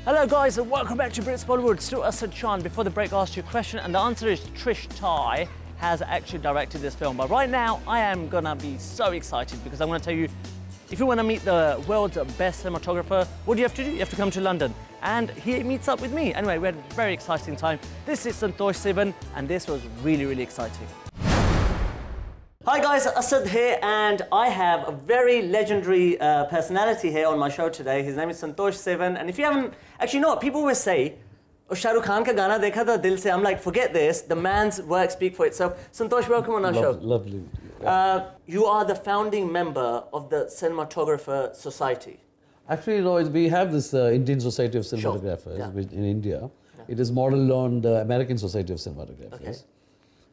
Hello guys and welcome back to Britsbollywood. Still Asad Shan. Before the break I asked you a question and the answer is Trish Tai has actually directed this film. But right now I am gonna be so excited because I'm gonna tell you, if you want to meet the world's best cinematographer, what do you have to do? You have to come to London. And he meets up with me. Anyway, we had a very exciting time. This is Santosh Shivan and this was really, really exciting. Hi guys, Asad here and I have a very legendary personality here on my show today. His name is Santosh Shivan, and if you haven't, actually you know what, people always say, oh, Shah Rukh Khan ka gana dekha tha dil se. I'm like, forget this, the man's work speak for itself. Santosh, welcome on our show. Lovely. You are the founding member of the Cinematographer Society. Actually, no, we have this Indian Society of Cinematographers which, in India. Yeah. It is modelled on the American Society of Cinematographers. Okay.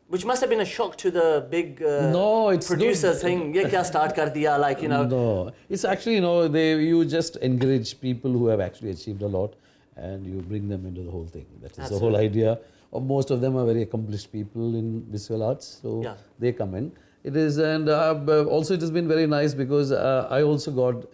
Which must have been a shock to the big producers saying, "Ye kya start kar diya?" Like, you know. No, it's actually, you know, you just encourage people who have actually achieved a lot, and you bring them into the whole thing. That is the whole idea. Most of them are very accomplished people in visual arts, so they come in. It is, and also it has been very nice because I also got.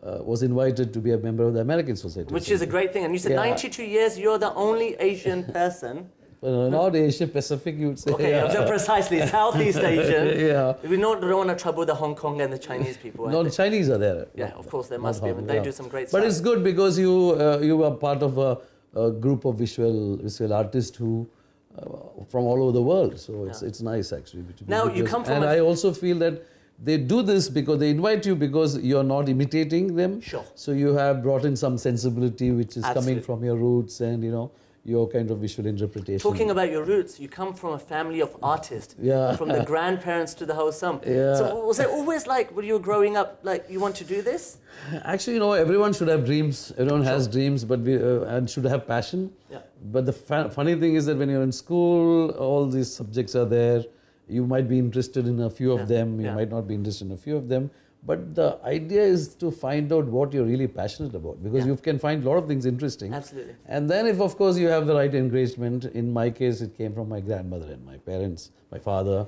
Was invited to be a member of the American Society. Which is a great thing. And you said 92 years, you're the only Asian person. Not Asian Pacific, you would say. Okay, so precisely, Southeast Asian. We don't want to trouble the Hong Kong and the Chinese people. No, the Chinese are there. Yeah, of course, there must be. They do some great stuff. But it's good because you are part of a group of visual artists who from all over the world. So it's nice actually. Now you come from. And I also feel that they do this because they invite you because you're not imitating them. Sure. So you have brought in some sensibility which is coming from your roots and, you know, your kind of visual interpretation. Talking about your roots, you come from a family of artists. From the grandparents to the house son. So was it always like, when you were growing up, like you want to do this? Actually, you know, everyone should have dreams. Everyone has dreams, but and should have passion. But the funny thing is that when you're in school, all these subjects are there. You might be interested in a few of them, you might not be interested in a few of them. But the idea is to find out what you're really passionate about, because you can find a lot of things interesting. Absolutely. And then if, of course, you have the right encouragement, in my case, it came from my grandmother and my parents, my father.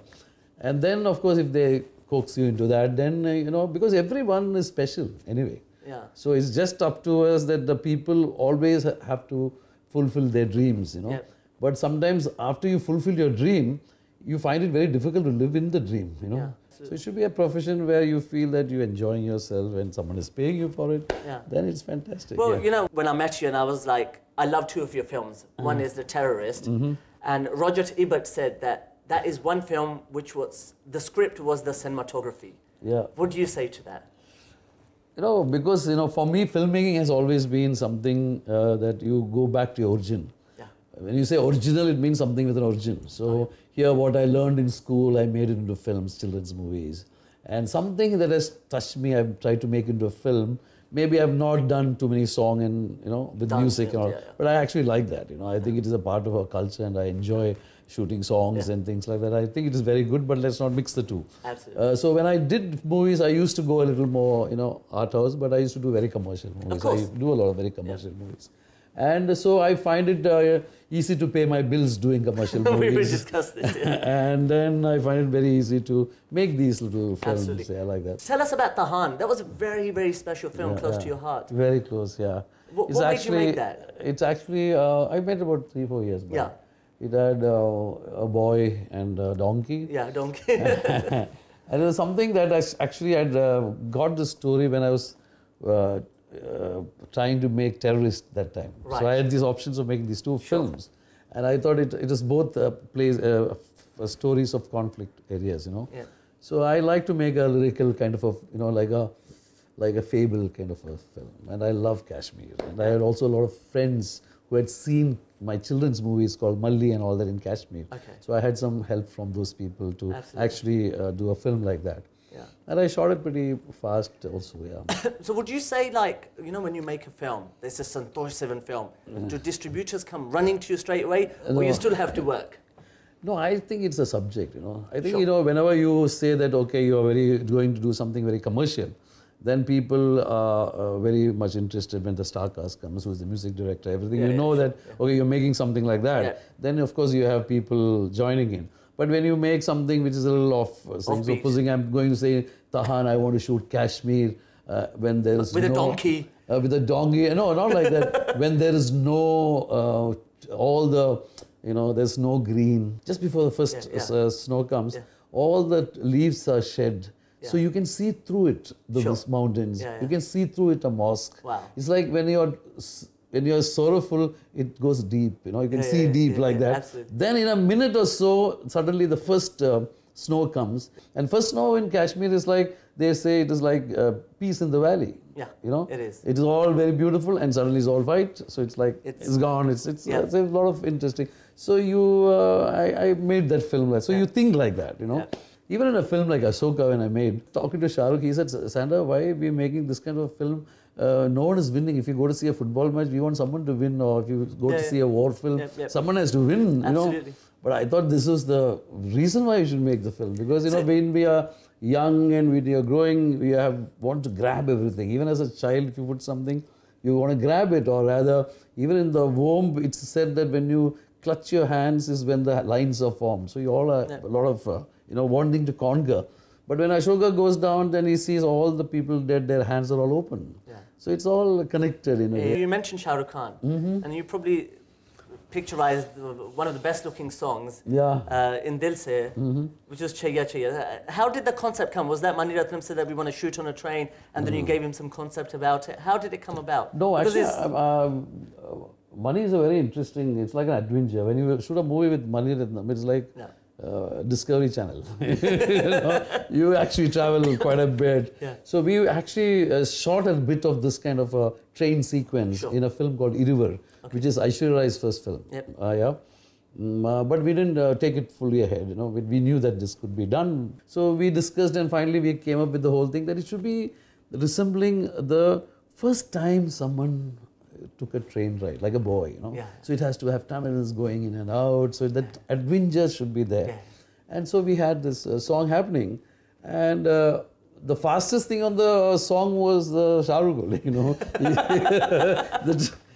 And then, of course, if they coax you into that, then, you know, because everyone is special anyway. So it's just up to us that the people always have to fulfill their dreams, you know. But sometimes after you fulfill your dream, you find it very difficult to live in the dream, you know. So it should be a profession where you feel that you're enjoying yourself and someone is paying you for it, then it's fantastic. Well, you know, when I met you and I was like, I love two of your films. One is The Terrorist, and Roger Ebert said that that is one film which was, the script was the cinematography. What do you say to that? You know, because, you know, for me, filmmaking has always been something that you go back to your origin. When you say original, it means something with an origin. So here, what I learned in school, I made it into films, children's movies. And something that has touched me, I've tried to make into a film. Maybe I've not done too many songs and, you know, with music and all. But I actually like that, you know. I think it is a part of our culture and I enjoy shooting songs and things like that. I think it is very good, but let's not mix the two. Absolutely. So when I did movies, I used to go a little more, you know, art house, but I used to do very commercial movies. Of course. I do a lot of very commercial movies. And so I find it easy to pay my bills doing commercial movies. We will discuss this. And then I find it very easy to make these little films. I like that. Tell us about Tahan. That was a very, very special film, close to your heart. Very close, What made you make that? It's actually, I made about 3-4 years back. It had a boy and a donkey. Donkey. And it was something that I actually had got the story when I was trying to make Terrorist that time. So I had these options of making these two films. And I thought it was both stories of conflict areas, you know. So I like to make a lyrical kind of a, you know, like a fable kind of a film. And I love Kashmir. And I had also a lot of friends who had seen my children's movies called Malli and all that in Kashmir. So I had some help from those people to actually do a film like that. And I shot it pretty fast also, So would you say, like, you know, when you make a film, there's a Santosh Shivan film, do distributors come running to you straight away, or you still have to work? No, I think it's a subject, you know. I think, you know, whenever you say that, okay, you're going to do something very commercial, then people are very much interested when the star cast comes, who's the music director, everything. You know that, okay, you're making something like that. Then, of course, you have people joining in. But when you make something which is a little off, so supposing I'm going to say, Tahan, I want to shoot Kashmir, when there is with a donkey. With a donkey. No, not like that. When there is no, all the, there's no green. Just before the first snow comes, all the leaves are shed. So you can see through it, these mountains. You can see through it a mosque. Wow. It's like when you're sorrowful, it goes deep. You can see deep like that. Absolutely. Then in a minute or so, suddenly the first snow comes. And first snow in Kashmir is like, they say it is like peace in the valley. Yeah, it is. It is all very beautiful and suddenly it's all white. So it's like, it's gone. It's a lot of interesting. So I made that film. So you think like that, Even in a film like Ashoka, when I made, talking to Shah Rukh, he said, Sandra, why are we making this kind of film? No one is winning. If you go to see a football match, we want someone to win. Or if you go to see a war film, someone has to win, Absolutely. But I thought this was the reason why you should make the film. Because, when we are young and when we are growing, we want to grab everything. Even as a child, if you put something, you want to grab it. Or rather, even in the womb, it's said that when you clutch your hands is when the lines are formed. So you all are a lot of, wanting to conquer. But when Ashoka goes down, then he sees all the people dead, their hands are all open. Yeah. So it's all connected in a way. You mentioned Shah Rukh Khan, and you probably picturized one of the best looking songs in Dil Se, which was Chaiya Chaiya. How did the concept come? Was that Mani Ratnam said that we want to shoot on a train, and then you gave him some concept about it? How did it come about? No, actually, Mani is a very interesting, it's like an adventure. When you shoot a movie with Mani Ratnam, it's like Discovery Channel. You actually travel quite a bit. Yeah. So we actually shot a bit of this kind of a train sequence in a film called Irivar, which is Aishwarya Rai's first film. But we didn't take it fully ahead. We knew that this could be done. So we discussed and finally we came up with the whole thing that it should be resembling the first time someone took a train ride, like a boy, So it has to have tunnels going in and out, so that adventure should be there. And so we had this song happening, and the fastest thing on the song was Shah Rukh,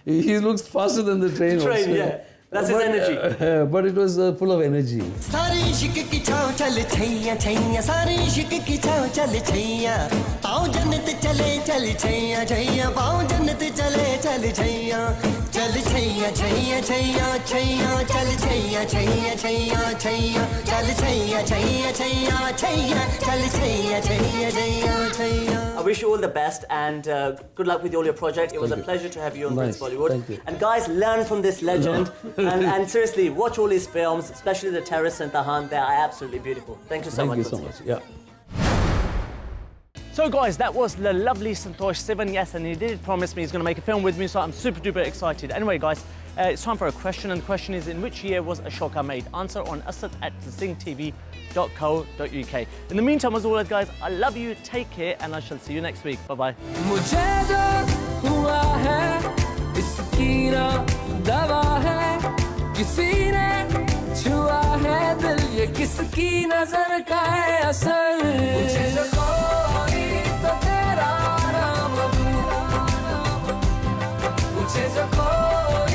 he looks faster than the train also. That's his energy. But it was full of energy. I wish you all the best and good luck with all your projects. It was a pleasure to have you on Britsbollywood. Thank you. And guys, learn from this legend and seriously, watch all his films, especially The Terrace and Tahan. They are absolutely beautiful. Thank you so much. Thank you so much. Yeah. So guys, that was the lovely Santosh Shivan. Yes, and he did promise me he's going to make a film with me, so I'm super duper excited. Anyway guys, it's time for a question, and the question is, in which year was Ashoka made? Answer on asad@thesingtv.co.uk. In the meantime, as always guys, I love you, take care, and I shall see you next week. Bye bye. मुझे जो कोई